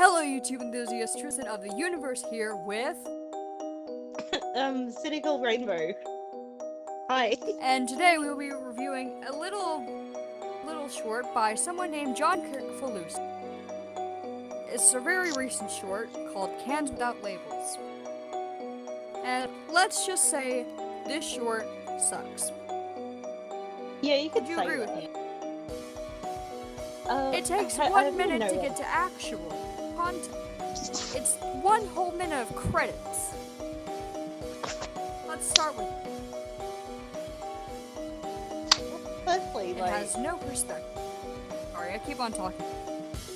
Hello YouTube enthusiasts, Tristan of the universe here with... Cynical Rainbow. Hi. And today we will be reviewing a little short by someone named John Kirkfalusi. It's a very recent short called Cans Without Labels. And let's just say, this short sucks. Yeah, you could Would you say agree that. with me? It takes 1 minute to get to actual content. It's 1 whole minute of credits. Let's start with Firstly, it has no perspective. Sorry, I keep on talking.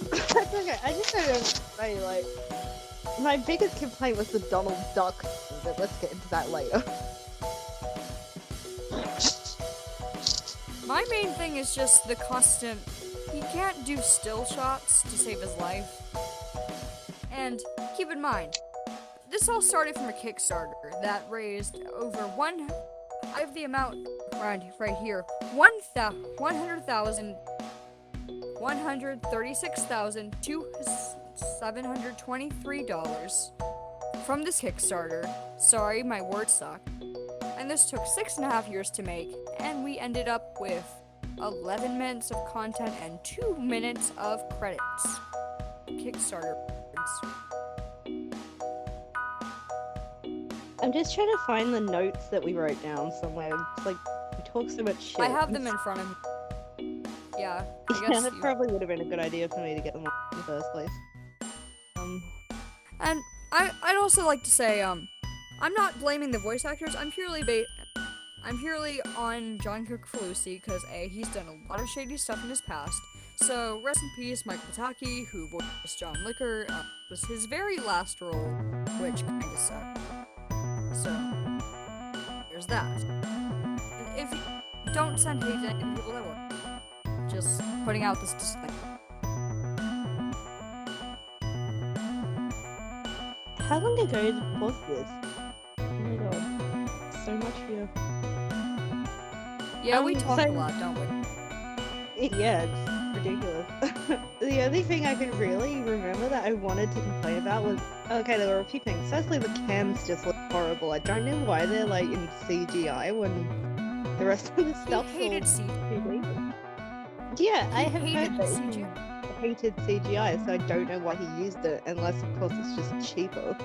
That's okay. I just want to say, my biggest complaint was the Donald Duck, but let's get into that later. My main thing is just the constant. He can't do still shots to save his life. And keep in mind, this all started from a Kickstarter that raised over I have the amount right here. $136,723 from this Kickstarter. Sorry, my words suck. And this took 6.5 years to make, and we ended up with 11 minutes of content and 2 minutes of credits. Kickstarter. I'm just trying to find the notes that we wrote down somewhere. It's like, we talk so much shit. I have them in front of me. Yeah, I Yeah, guess that probably would have been a good idea for me to get them up in the first place. And I'd also like to say, I'm not blaming the voice actors. I'm purely on John Kirkfalusi because he's done a lot of shady stuff in his past. So rest in peace, Mike Pataki, who voiced John Licker, was his very last role, which kinda sucked. So there's that. And if you don't send hate to any people that work, just putting out this disclaimer. How long ago was this? Oh my god. So much here. Yeah, we talk a lot, don't we? Yeah, it's ridiculous. The only thing I could really remember that I wanted to complain about was, okay, there were a few things. Firstly, the cams just look horrible. I don't know why they're like in CGI when the rest of the stuff hated CGI. Yeah, I have hated heard that CGI. he hated CGI, so I don't know why he used it, unless of course it's just cheaper.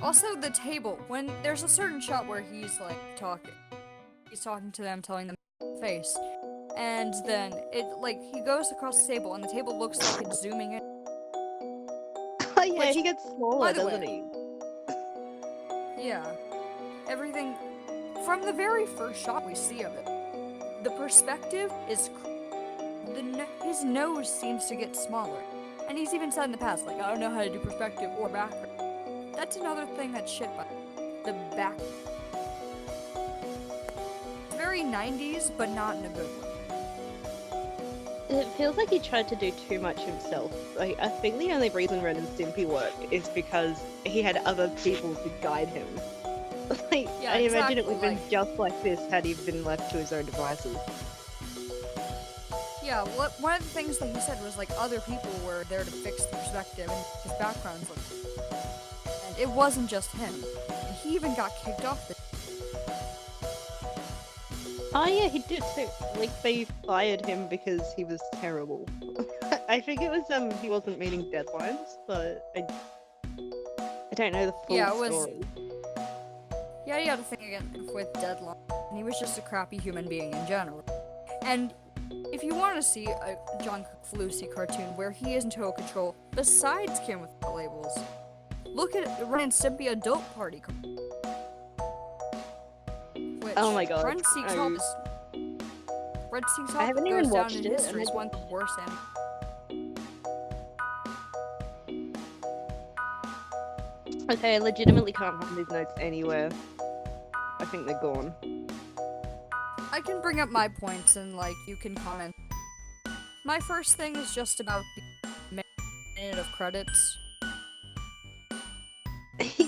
Also, the table, when there's a certain shot where he's like talking to them, telling them face, and then he goes across the table and the table looks like it's zooming in. Oh yeah, he gets smaller, doesn't he? Yeah. Everything from the very first shot we see of it, the perspective is his nose seems to get smaller. And he's even said in the past, like, I don't know how to do perspective or background. That's another thing that's shit by the back. It's very 90s, but not in a good way. It feels like he tried to do too much himself. Like, I think the only reason Ren and Stimpy worked is because he had other people to guide him. Like, Yeah, I imagine exactly, it would have been just like this had he been left to his own devices. Yeah, one of the things that he said was, like, other people were there to fix the perspective and his background's like... And it wasn't just him. And he even got kicked off the... Oh yeah, he did too. Like, they fired him because he was terrible. I think it was, he wasn't meeting deadlines, but I don't know the full story. Yeah, he had a thing again with deadline, and he was just a crappy human being in general. And if you want to see a John Kirkfalusi cartoon where he is in total control, besides Cam with the labels, look at Ren and Stimpy Adult Party. Which, oh my god. Ren Seeks Help I haven't goes even down watched in it, history as one of the worst anime. Okay, I legitimately can't find these notes anywhere. I think they're gone. I can bring up my points and, you can comment. My first thing is just about the minute of credits.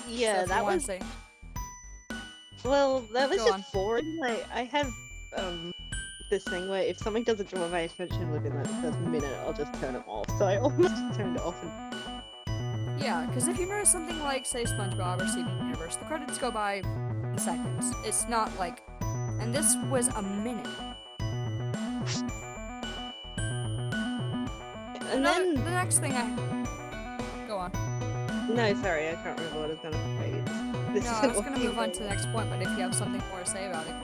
Yeah, so that was... Well, that was just boring. Like, I have, this thing where if something doesn't draw my attention within like the first minute, I'll just turn it off. so I almost just turned it off. Yeah, because if you notice something like, say, SpongeBob or Steven Universe, the credits go by in seconds. It's not like, and this was a minute. And then the next thing go on. No, sorry, I can't remember what I was gonna say. This No, I was gonna move on to the next point, but if you have something more to say about it.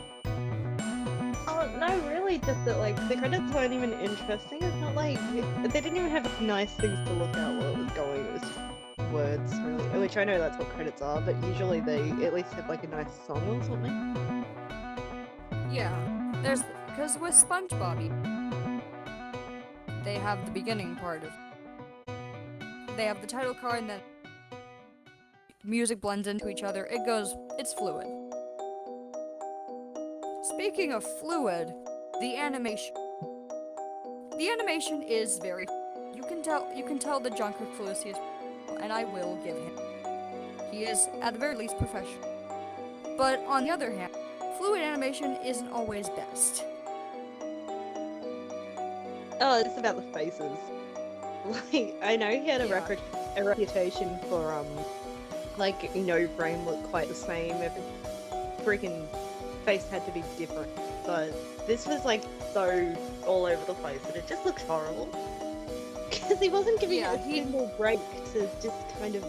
Oh, no, really, just that, like, the credits weren't even interesting. It's not like, they didn't even have nice things to look at while it was going. It was just words, really. Which I know that's what credits are, but usually they at least have, like, a nice song or something. Yeah, because with SpongeBob, they have the beginning part of, they have the title card and then music blends into each other. It's fluid. Speaking of fluid, the animation is very, you can tell that John Cook-Felucci is, and I will give him, he is at the very least professional. But on the other hand, fluid animation isn't always best. Oh, it's about the faces. Like, I know he had a reputation for, like, no frame looked quite the same. Every freaking face had to be different. But this was, like, so all over the place, and it just looks horrible. Because he wasn't giving it a single break to just kind of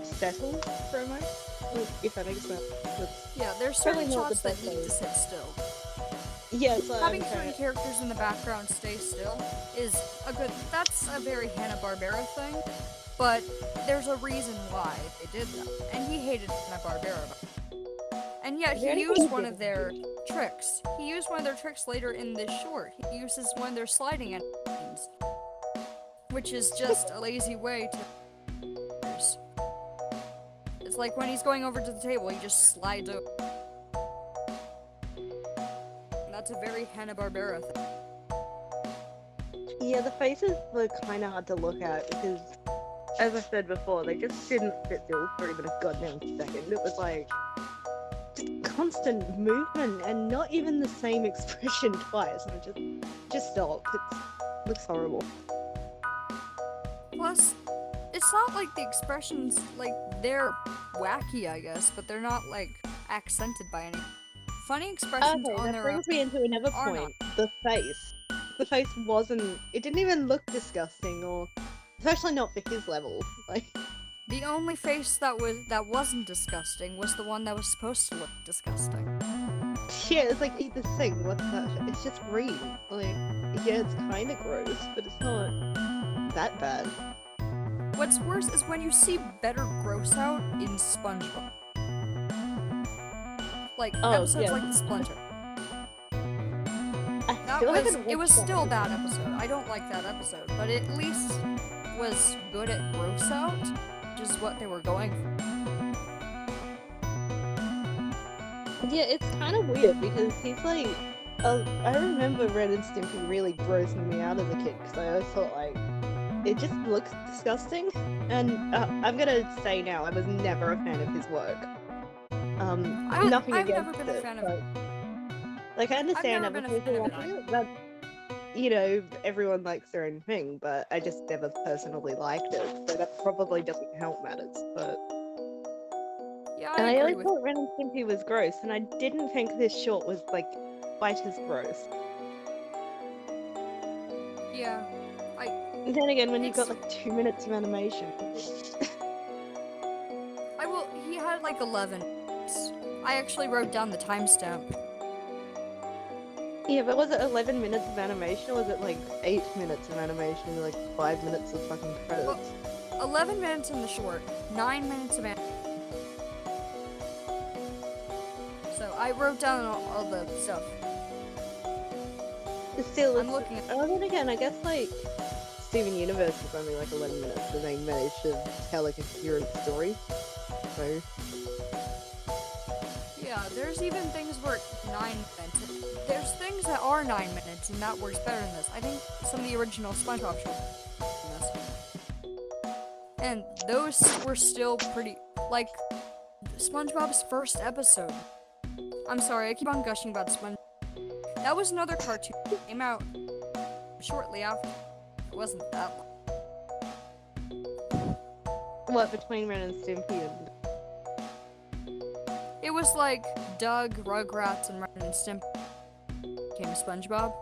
settle for a moment. If that makes sense. Yeah, there's certain shots that need to sit still. Yeah, so having certain characters in the background stay still is that's a very Hanna-Barbera thing, but there's a reason why they did that, and he hated Hanna-Barbera. And yet he used one of their tricks. He used one of their tricks later in this short. He uses one of their sliding animations, which is just a lazy way to. It's like when he's going over to the table, he just slides over. That's a very Hanna-Barbera thing. Yeah, the faces were kind of hard to look at because, as I said before, they just didn't sit still for even a goddamn second. It was like just constant movement and not even the same expression twice. And just stop. It looks horrible. Plus, it's not like the expressions, like, they're wacky, I guess, but they're not, like, accented by any funny expressions on their own. That brings me into another point. The face. The face wasn't. It didn't even look disgusting, or especially not for his level. Like the only face that wasn't disgusting was the one that was supposed to look disgusting. Yeah, it's like eat the thing. What's that? It's just green. Like yeah, it's kind of gross, but it's not that bad. What's worse is when you see better gross out in SpongeBob. Like episodes like the Splinter. It was still a bad episode. I don't like that episode, but it at least was good at gross out, which is what they were going for. Yeah, it's kind of weird because he's like, I remember Ren and Stimpy really grossing me out as a kid because I always thought like it just looks disgusting. And I'm gonna say now, I was never a fan of his work. Nothing I've against never been a fan of it. Like, I understand other people watching it, but, you know, everyone likes their own thing, but I just never personally liked it, so that probably doesn't help matters, but... Yeah, I always thought Ren and Stimpy was gross, and I didn't think this short was, like, quite as gross. Yeah, And then again, when you've got, like, 2 minutes of animation... he had, like, 11. I actually wrote down the timestamp. Yeah, but was it 11 minutes of animation, or was it like 8 minutes of animation and like 5 minutes of fucking credits? Well, 11 minutes in the short, 9 minutes of animation. So I wrote down all the stuff. Still, I'm looking at. Oh, then again, I guess like Steven Universe was only like 11 minutes, and they managed to tell like a coherent story. So. Yeah, there's even things where 9 minutes. There's things that are 9 minutes, and that works better than this. I think some of the original SpongeBob shows in this. And those were still pretty, like, SpongeBob's first episode. I'm sorry, I keep on gushing about SpongeBob. That was another cartoon that came out shortly after. It wasn't that long. What, between Ren and Stimpy and... It was like Doug, Rugrats, and Ren and Stimpy became SpongeBob.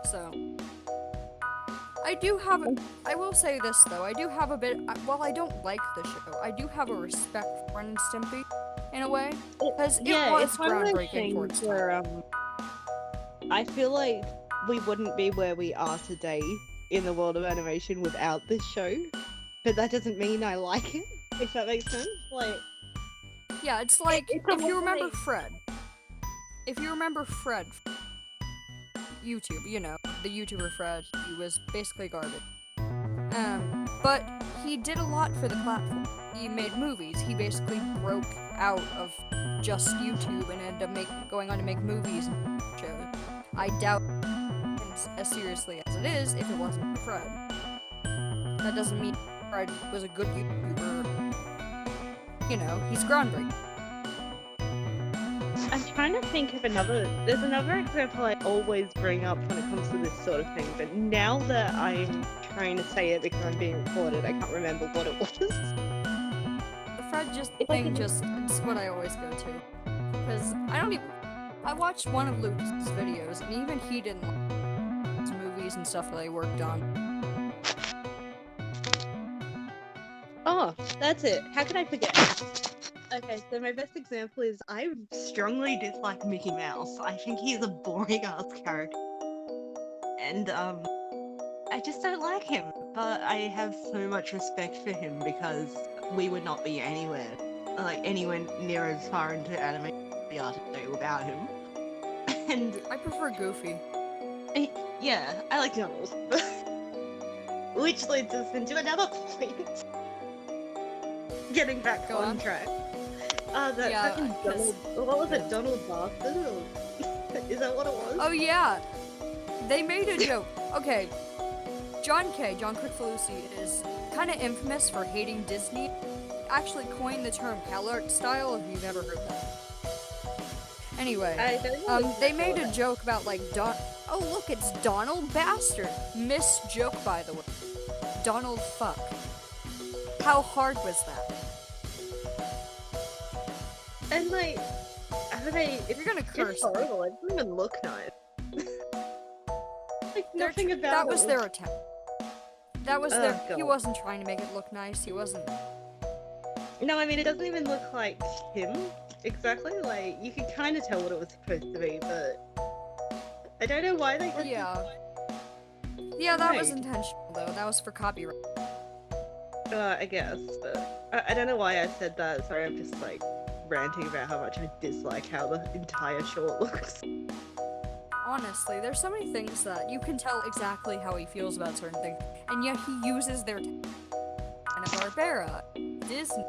So, I will say this though, I do have a bit, while I don't like the show, I do have a respect for Ren and Stimpy, in a way, because it was it's one of those groundbreaking for its things time. where, I feel like we wouldn't be where we are today in the world of animation without this show, but that doesn't mean I like it, if that makes sense. Like, Yeah, it's like, it's if you remember like- Fred, YouTube, you know, the YouTuber Fred, he was basically garbage. But he did a lot for the platform. He made movies. He basically broke out of just YouTube and ended up going on to make movies and shows. I doubt as seriously as it is if it wasn't for Fred. That doesn't mean Fred was a good YouTuber. You know, he's groundbreaking. I'm trying to think of there's another example I always bring up when it comes to this sort of thing, but now that I'm trying to say it because I'm being recorded, I can't remember what it was. The Fred it's what I always go to. Because I watched one of Lucas's videos, and even he didn't like his movies and stuff that I worked on. Oh, that's it. How can I forget? Okay, so my best example is I strongly dislike Mickey Mouse. I think he's a boring ass character. And, I just don't like him. But I have so much respect for him because we would not be anywhere near as far into anime as we are today without him. And I prefer Goofy. yeah, I like Donald. Which leads us into another point. Getting back Go on on. track. That Yeah, fucking 'cause- Donald. What was it? Donald Bastard? Or... Is that what it was? Oh yeah, they made a joke. Okay, John Crickfalusi is kind of infamous for hating Disney. Actually coined the term CalArt style, if you've ever heard that. Anyway, I don't know they made a joke about like oh look, it's Donald Bastard. Joke by the way. Donald fuck. How hard was that? And like, I don't know, If you're gonna it's curse, horrible. It doesn't even look nice. Like nothing about that it was their attempt. That was Oh, their. He God. wasn't trying to make it look nice. He wasn't. No, I mean it doesn't even look like him exactly. Like you can kind of tell what it was supposed to be, but I don't know why they did. Yeah. Yeah, that was Right. intentional though. That was for copyright. I guess, but I don't know why I said that. Sorry, I'm just like ranting about how much I dislike how the entire short looks. Honestly, there's so many things that you can tell exactly how he feels about certain things, and yet he uses their Hanna-Barbera, Disney,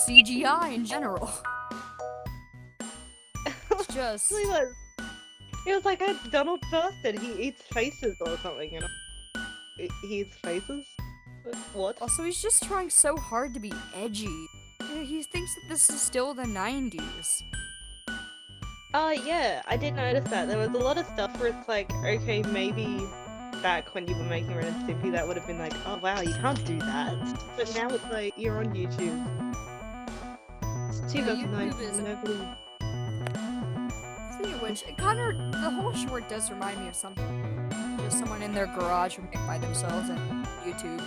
CGI in general. It's just It was like a Donald Bastard. He eats faces or something, you know. He eats faces? What? also he's just trying so hard to be edgy. He thinks that this is still the 90s. Yeah, I did notice that. There was a lot of stuff where it's like, okay, maybe back when you were making Ren and Stimpy, that would have been like, oh wow, you can't do that. But now it's like, you're on YouTube. It's 2009, YouTube is- nobody... Speaking of which, the whole short does remind me of something. Just someone in their garage would make by themselves and YouTube.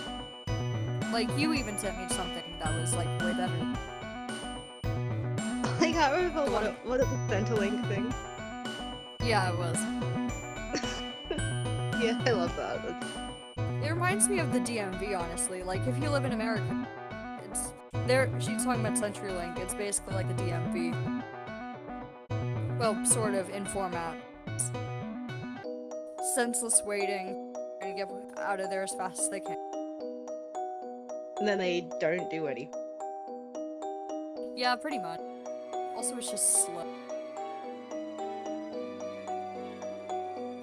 Like, you even sent me something that was, like, way better. I can't remember what it was, Centrelink thing. Yeah, it was. Yeah, I love that. That's... It reminds me of the DMV, honestly. Like, if you live in America, it's... There, she's talking about CenturyLink. It's basically like the DMV. Well, sort of, in format. Senseless waiting, trying to get out of there as fast as they can. And then they don't do any. Yeah, pretty much. Also, it's just slow.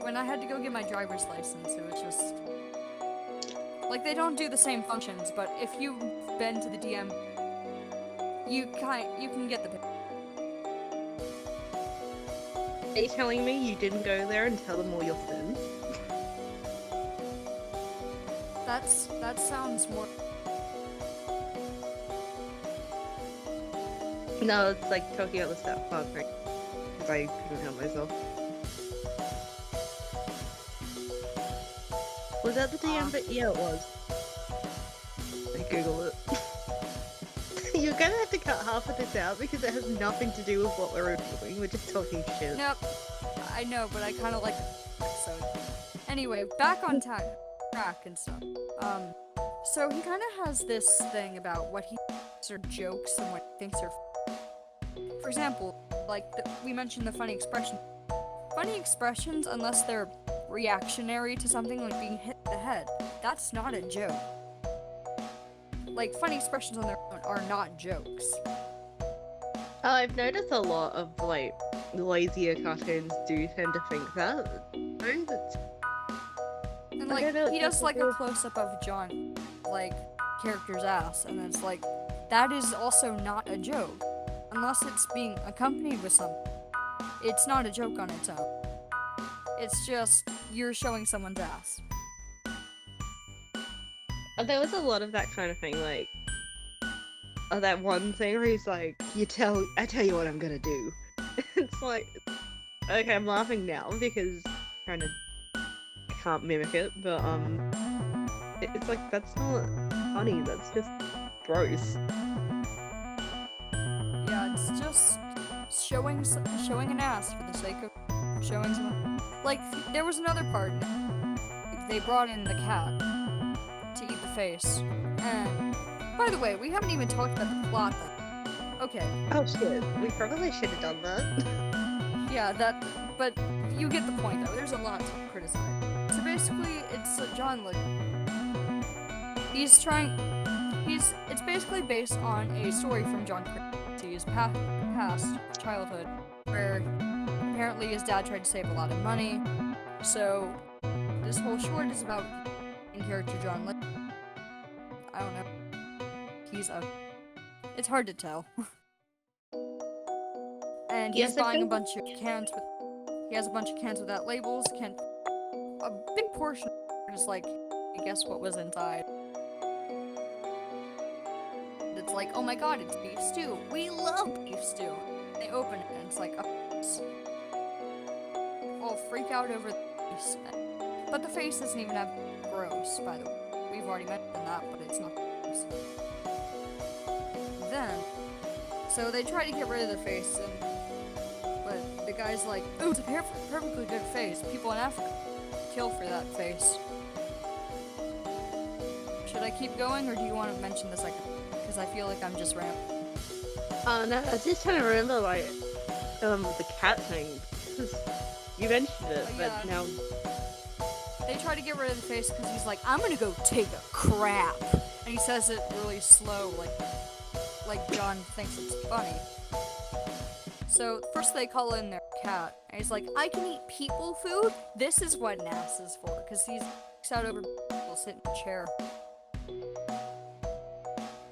When I had to go get my driver's license, it was just... Like, they don't do the same functions, but if you've been to the DM, you can get the picture. Are you telling me you didn't go there and tell them all your sins? That sounds more. No, it's like talking about the South Park thing. Because I couldn't help myself. Was that the DM bit? Yeah, it was. I Google it. You're gonna have to cut half of this out because it has nothing to do with what we're doing. We're just talking shit. Nope. I know, but I kind of like the episode. Anyway, back on track and stuff. So he kind of has this thing about what he thinks are jokes and what he thinks are. For example, like we mentioned the funny expression. Funny expressions, unless they're reactionary to something like being hit in the head, that's not a joke. Like, funny expressions on their own are not jokes. I've noticed a lot of, like, lazier cartoons do tend to think that. And, like, he does, like, a close-up of John, like, character's ass, and it's like, that is also not a joke. Unless it's being accompanied with something. It's not a joke on its own. It's just, you're showing someone's ass. There was a lot of that kind of thing, like, that one thing where he's like, I tell you what I'm gonna do. It's like, okay, I'm laughing now because kind of can't mimic it, but it's like, that's not funny, that's just gross. Yeah, it's just showing an ass for the sake of showing someone. Like, there was another part, they brought in the cat to eat the face. And, by the way, we haven't even talked about the plot then. Okay. Oh shit, we probably should have done that. Yeah, but you get the point though, there's a lot to criticize. So basically, it's John, like, it's basically based on a story from John Christie's past childhood, where apparently his dad tried to save a lot of money, so this whole short is about in character John. I don't know. It's hard to tell. And he's buying a bunch of cans with. He has a bunch of cans without labels. A big portion is like, guess what was inside. It's like, oh my god, it's beef stew. We love beef stew. They open it and it's like, all freak out over the face. But the face isn't even that gross, by the way. We've already mentioned that, but it's not gross. Then, so they try to get rid of the face, but the guy's like, oh, it's a perfectly good face. People in Africa kill for that face. Should I keep going, or do you want to mention the second? Because I feel like I'm just rambling. No, I was just trying to remember, like, the cat thing. You mentioned it, but now... They try to get rid of the face because he's like, I'm gonna go take a crap. And he says it really slow, like John thinks it's funny. So first they call in their cat, and he's like, I can eat people food? This is what an ass is for, because he's out over people sitting in a chair.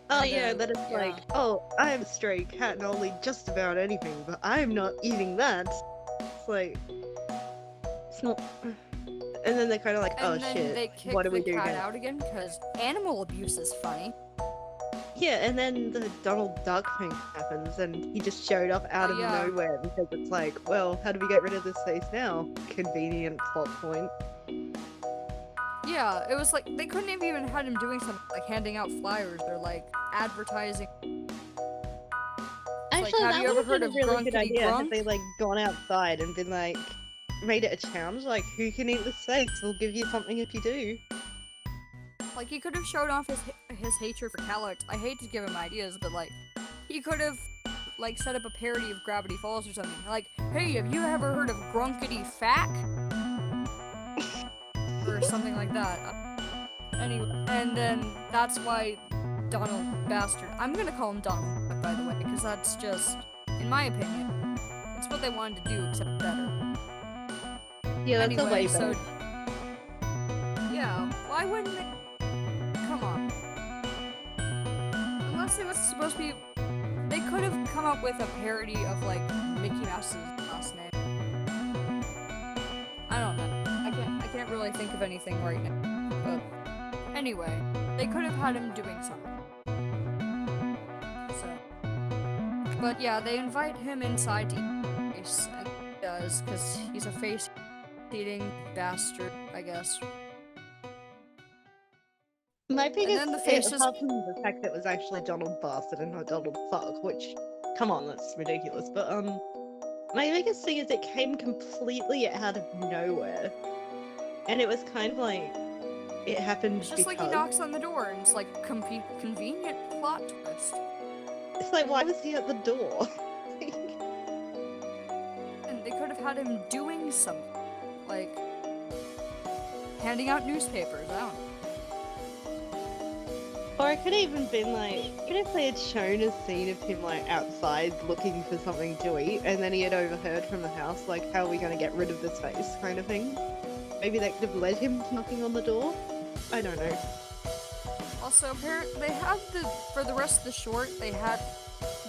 Oh yeah, that it's like, oh, I'm a stray cat and I'll eat just about anything, but I'm not eating that. It's like, it's not... And then they're kind of like, oh shit, what do we do now? And then they kick the cat out again, because animal abuse is funny. Yeah, and then the Donald Duck thing happens, and he just showed up out of nowhere, because it's like, well, how do we get rid of this face now? Convenient plot point. Yeah, it was like, they couldn't have even had him doing something like handing out flyers or like advertising. Actually, like, have you ever heard of really good idea Grunk? if they like gone outside and been like, made it a challenge, like, who can eat this face? We'll give you something if you do. Like, he could have showed off his hatred for Calyx. I hate to give him ideas, but like, he could have like set up a parody of Gravity Falls or something. Like, hey, have you ever heard of Grunkity Fack? Or something like that. Anyway, and then that's why Donald Bastard. I'm gonna call him Donald, by the way, because that's just, in my opinion, it's what they wanted to do, except better. Yeah, that's anyway, a way better. So, yeah, why wouldn't they? Come on. Unless it was supposed to be, they could have come up with a parody of like Mickey Mouse's last name. I don't know. I can't really think of anything right now. But Anyway, they could have had him doing something. So, but yeah, they invite him inside to eat face, and he does, because he's a face-eating bastard, I guess. My biggest, then the faces- apart from the fact that it was actually Donald Bastard and not Donald Fuck, which, come on, that's ridiculous. But my biggest thing is it came completely out of nowhere, and it was kind of like it happened It's just because like he knocks on the door, and it's like convenient plot twist. it's like, why was he at the door? And they could have had him doing something, like handing out newspapers. I don't know. Or it could have even been like, even if they had shown a scene of him like outside looking for something to eat, and then he had overheard from the house, like, how are we going to get rid of this face, kind of thing. Maybe that could have led him knocking on the door. I don't know. Also, apparently, they had for the rest of the short, there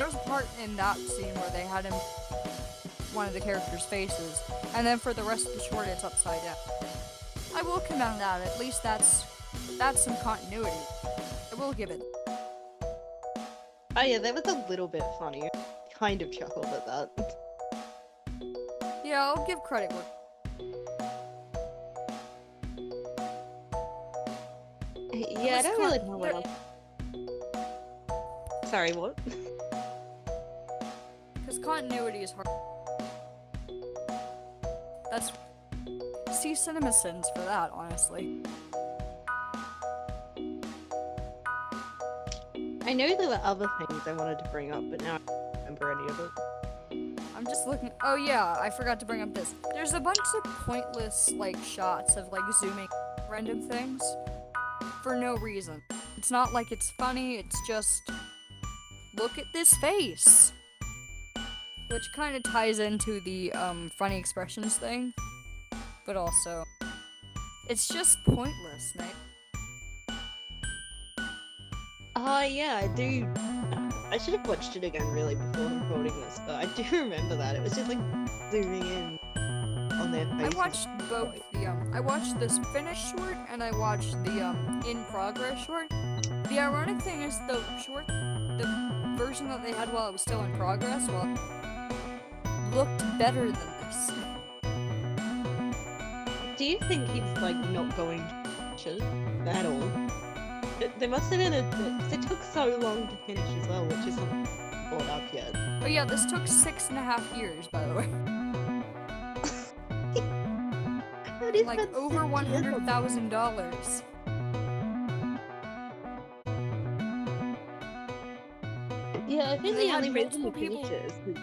was a part in that scene where they had him, one of the characters' faces, and then for the rest of the short, it's upside down. I will commend that. At least that's some continuity. I will give it. Oh yeah, that was a little bit funny. Kind of chuckled at that. Yeah, I'll give credit where. Yeah, I don't really know what else. Sorry, what? Because continuity is hard. That's. See Cinema Sins for that, honestly. I know there were other things I wanted to bring up, but now I don't remember any of it. I'm just looking. Oh yeah, I forgot to bring up this. There's a bunch of pointless like shots of like zooming random things for no reason. It's not like it's funny. It's just look at this face, which kind of ties into the funny expressions thing, but also it's just pointless, mate. Yeah, I do. I should have watched it again really before recording this, but I do remember that. It was just like zooming in on their faces. I watched both I watched this finished short and I watched the in progress short. The ironic thing is the version that they had while it was still in progress, looked better than this. Do you think he's like not going to at all? There must have been because it took so long to finish as well, which isn't brought up yet. Oh yeah, this took 6.5 years, by the way. Like over $100,000. Yeah, I think They the had only reason multiple we people- finished it is because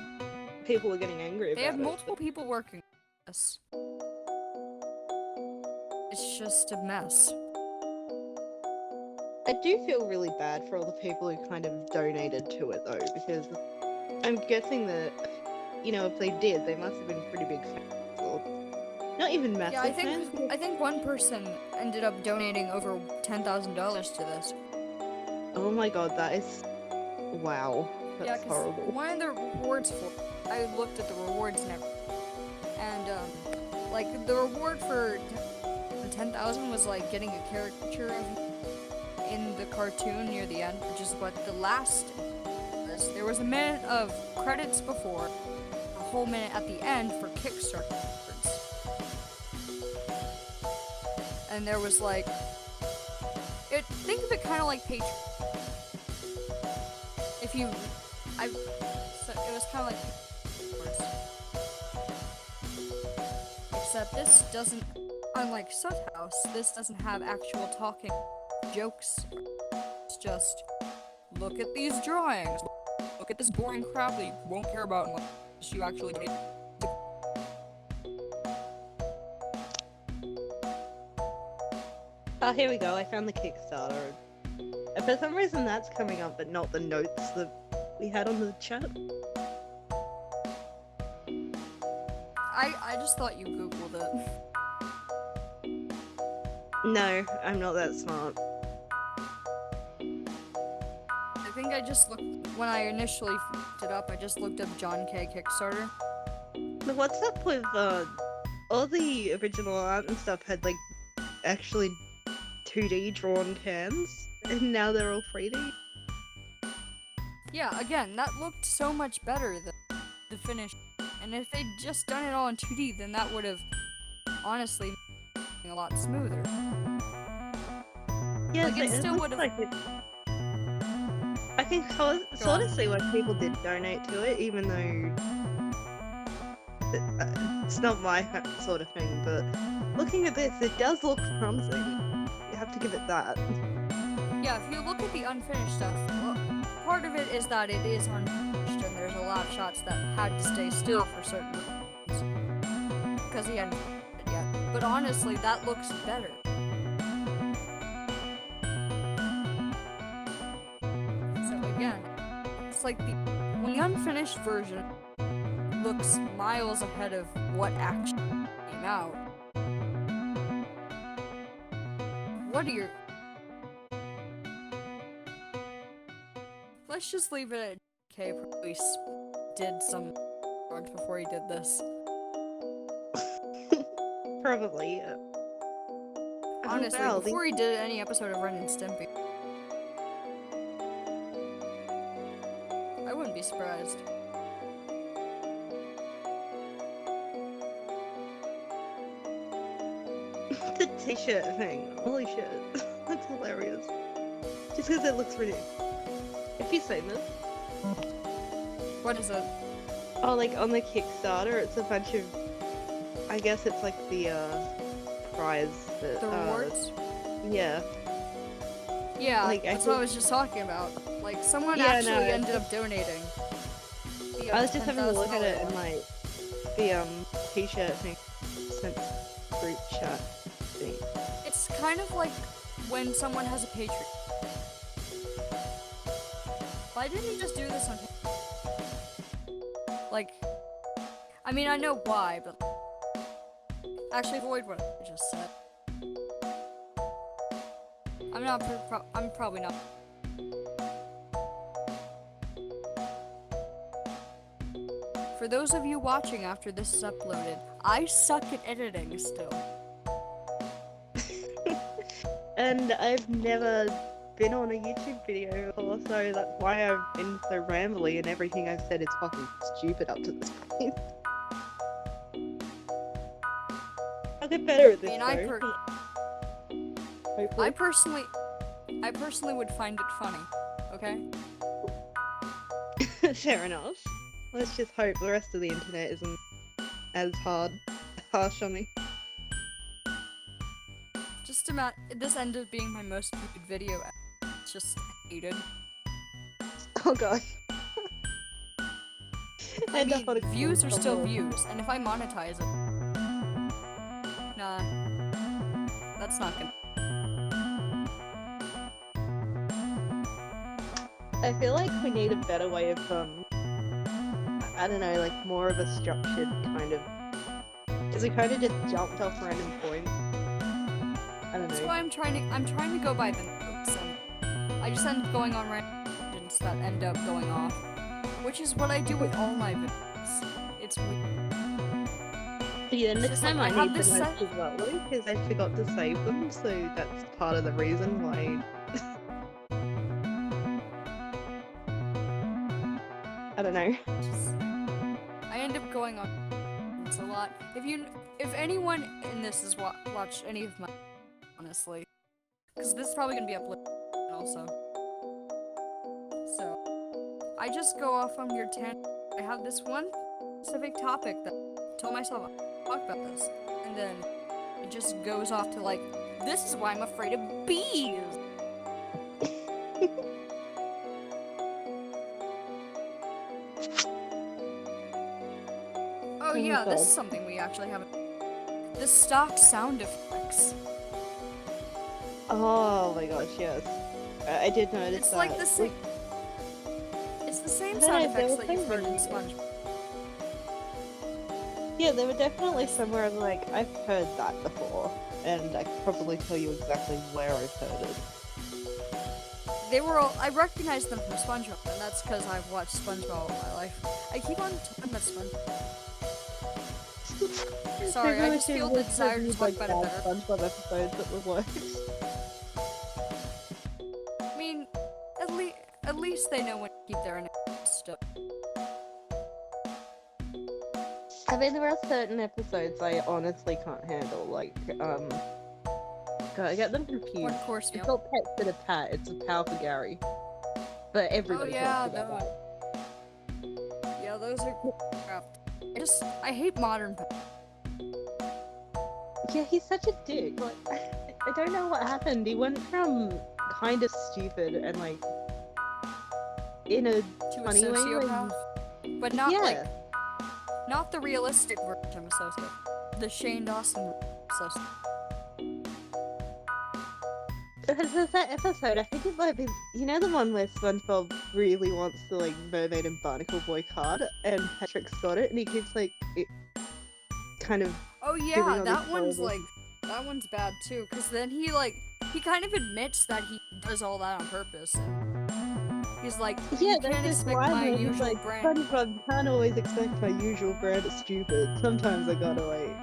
people were getting angry about They have it. multiple people working on this. It's just a mess. I do feel really bad for all the people who kind of donated to it though, because I'm guessing that, you know, if they did, they must have been pretty big fans. Or not even massive Yeah, fans. I think one person ended up donating over $10,000 to this. Oh my god, that is... Wow. That's Yeah, 'cause horrible. one of the rewards I looked at the rewards and everything, and like the reward for the 10,000 was like getting a caricature of in the cartoon near the end, which is what the last was. There was a minute of credits before, a whole minute at the end for Kickstarter. And there was like, think of it kind of like Patreon. If you, so it was kind of like, except this doesn't, unlike Sut House, this doesn't have actual talking jokes. It's just, look at these drawings, look at this boring crap that you won't care about unless you actually take. Oh, here we go. I found the Kickstarter. And for some reason that's coming up, but not the notes that we had on the chat. I just thought you Googled it. No, I'm not that smart. I think I just looked, when I initially looked it up, I just looked up John K. Kickstarter. But what's up with, all the original art and stuff had, like, actually 2D drawn cans, and now they're all 3D. Yeah, again, that looked so much better than the finish. And if they'd just done it all in 2D, then that would have honestly been a lot smoother. Yeah, Like, so it still looks would've- like I can sort of see why people did donate to it, even though it's not my sort of thing. But looking at this, it does look promising. You have to give it that. Yeah, if you look at the unfinished stuff, well, part of it is that it is unfinished, and there's a lot of shots that had to stay still for certain reasons. Because he hadn't finished it yet. But honestly, that looks better. So again, it's like when the unfinished version looks miles ahead of what actually came out. What are your... Let's just leave it at K probably did some drugs before he did this. Probably. Honestly, well, before he did any episode of Ren and Stimpy. I wouldn't be surprised. The t-shirt thing. Holy shit. That's hilarious. Just because it looks ridiculous. Have you seen this? What is it? Oh, like on the Kickstarter, it's a bunch of... I guess it's like the prize that... The rewards? Yeah. Yeah, like, that's what I was just talking about. Like, someone Yeah, actually no, ended up donating. I was just having a look at it $10,000 and like the t-shirt thing sent group chat thing. It's kind of like when someone has a Patreon. Why didn't he just do this on Like, I mean, I know why, but actually avoid what I just said. I'm probably not. For those of you watching after this is uploaded, I suck at editing still. And I've never been on a YouTube video before, so that's why I've been so rambly and everything I've said is fucking stupid up to this point. I'll get better at this. I personally would find it funny, okay? Fair enough. Let's just hope the rest of the internet isn't as harsh on me. Just this ended up being my most viewed video ever. It's just hated. Oh god. I mean, views are still views, and if I monetize it... Nah. That's not gonna... I feel like we need a better way of, I don't know, like more of a structured kind of... Because we kind of just jumped off random points. I don't know. That's why I'm trying to go by the notes, and I just end up going on random tangents that end up going off. Which is what I do with all my videos. It's weird. Yeah, next just time like, I I need have to this notes as well, because I forgot to save them, so that's part of the reason why... I don't know. I end up going on it's a lot. If anyone in this has watched any of my, honestly, because this is probably gonna be uploaded also. So I just go off on your tangent. I have this one specific topic that I told myself I'll talk about this, and then it just goes off to like, this is why I'm afraid of bees. Oh yeah, this is something we actually haven't. The stock sound effects. Oh my gosh, yes. I did notice It's that. like the same. It's the same Yeah, sound they effects were that you've heard in thinking. SpongeBob. Yeah, there were definitely somewhere I'm like, I've heard that before, and I could probably tell you exactly where I've heard it. They were all. I recognize them from SpongeBob, and that's because I've watched SpongeBob all my life. I keep on talking about SpongeBob. Sorry, I just feel the desire to talk about it better. SpongeBob episodes that were worse. least they know when to keep their stuff. I mean, there are certain episodes I honestly can't handle, like, God, I get them confused. One course It's meal. not Pet for the Pat, it's a Pal for Gary. But Oh everybody yeah, talks about that. yeah, those are crap. I hate modern pets. Yeah, he's such a dick. Like, I don't know what happened. He went from kind of stupid and, like, in a To a funny way. sociopath, but not Yeah. like, not the realistic version of a sociopath. The Shane Dawson sociopath. There's that episode, I think it might be, you know, the one where SpongeBob really wants the, like, Mermaid and Barnacle Boy card, and Patrick's got it, and he keeps, like, kind of Oh doing yeah, all that these one's horrible- that one's bad too, because then he kind of admits that he does all that on purpose. And he's like, Yeah, you there's can't this expect line my where he's usual like, brand. SpongeBob, can't always expect my usual brand of stupid. Sometimes I gotta, like,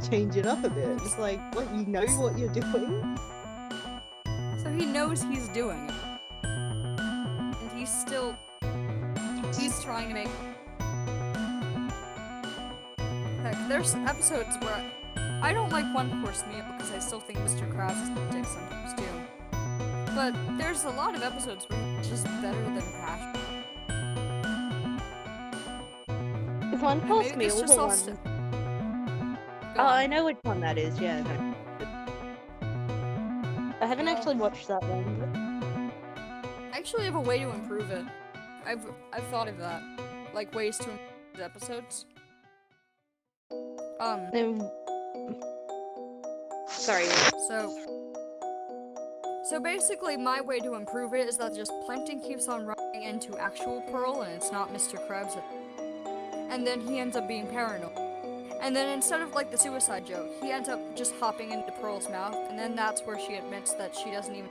change it up a bit. It's like, what, you know what you're doing? So he knows he's doing it, and he's trying to make. Heck, there's episodes where I don't like One Course Meal because I still think Mr. Krabs is a dick sometimes too. But there's a lot of episodes where he's just better than Patrick. Is One And Course maybe it's Meal just the all one? Go Oh, on. I know which one that is, yeah. No. I haven't Well- actually watched that one, but... I actually have a way to improve it. I've thought of that, like ways to improve the episodes. Sorry. So basically, my way to improve it is that just Plankton keeps on running into actual Pearl, and it's not Mr. Krabs. And then he ends up being paranoid. And then instead of like the suicide joke, he ends up just hopping into Pearl's mouth, and then that's where she admits that she doesn't even.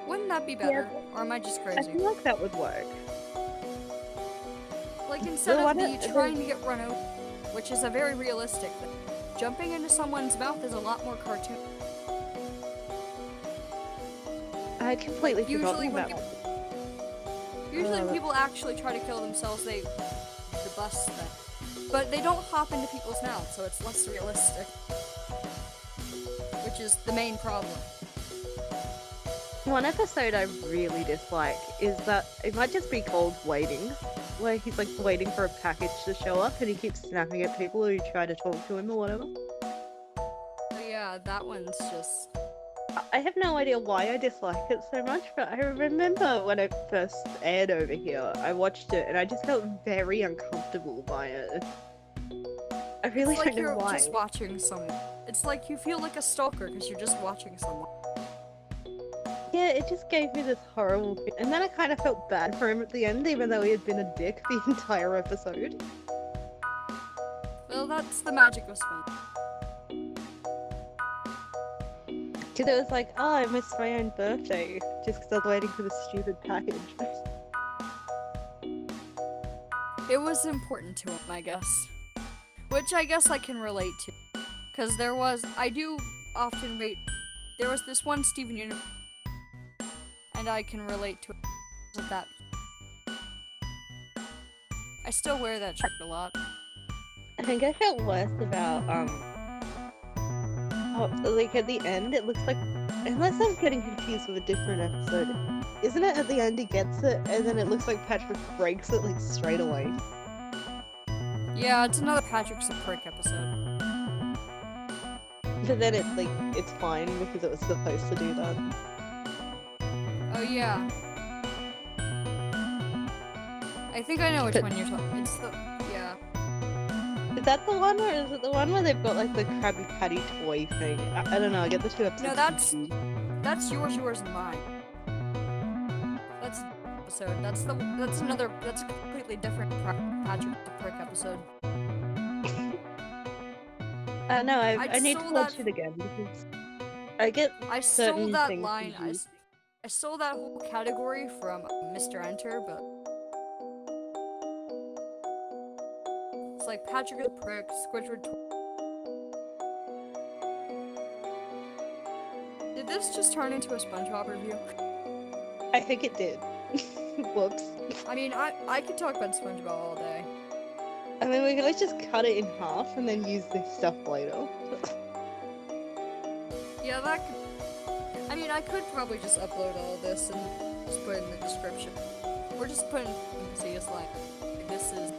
Wouldn't that be better? Or am I just I crazy? feel like that would work. Like instead Well, of why me don't- trying to get run over, which is a very realistic thing, jumping into someone's mouth is a lot more cartoon. I completely Usually forgot when about Usually when people actually try to kill themselves, they bust them. But they don't hop into people's mouths, so it's less realistic. Which is the main problem. One episode I really dislike is that it might just be called Waiting, where he's like waiting for a package to show up and he keeps snapping at people who try to talk to him or whatever. So yeah, that one's just. I have no idea why I dislike it so much, but I remember when it first aired over here, I watched it and I just felt very uncomfortable by it. I really It's like don't know you're why. just watching someone. It's like you feel like a stalker because you're just watching someone. Yeah, it just gave me this horrible thing. And then I kind of felt bad for him at the end, even though he had been a dick the entire episode. Well, that's the magic of Spon. Because it was like, oh, I missed my own birthday, just because I was waiting for the stupid package. It was important to him, I guess. Which I guess I can relate to. Because I do often rate, there was this one Steven Universe, and I can relate to it with that. I still wear that shirt a lot. I think I felt worse about, like at the end, it looks like, unless I'm getting confused with a different episode, isn't it at the end he gets it, and then it looks like Patrick breaks it, like, straight away? Yeah, it's another Patrick's a Prick episode. But then it's fine, because it was supposed to do that. Oh yeah. I think I know which one you're talking. It's the yeah. Is that the one, or is it the one where they've got, like, the Krabby Patty toy thing? I don't know, I get the two episodes No, that's confused. yours, and mine. That's an episode. That's a completely different Patrick the Prick episode. No, I I need to stole watch that- it again, because I get I certain stole that things line. confused. I stole that whole category from Mr. Enter, but it's like Patrick the Prick, Squidward. Did this just turn into a SpongeBob review? I think it did. Whoops. I mean, I could talk about SpongeBob all day. I mean, we could always just cut it in half and then use this stuff later. Yeah, that could... I mean, I could probably just upload all this and just put it in the description. Or just put in, see, it's like, this is...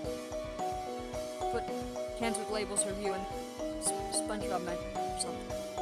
Put Cans with Labels review and SpongeBob Man or something.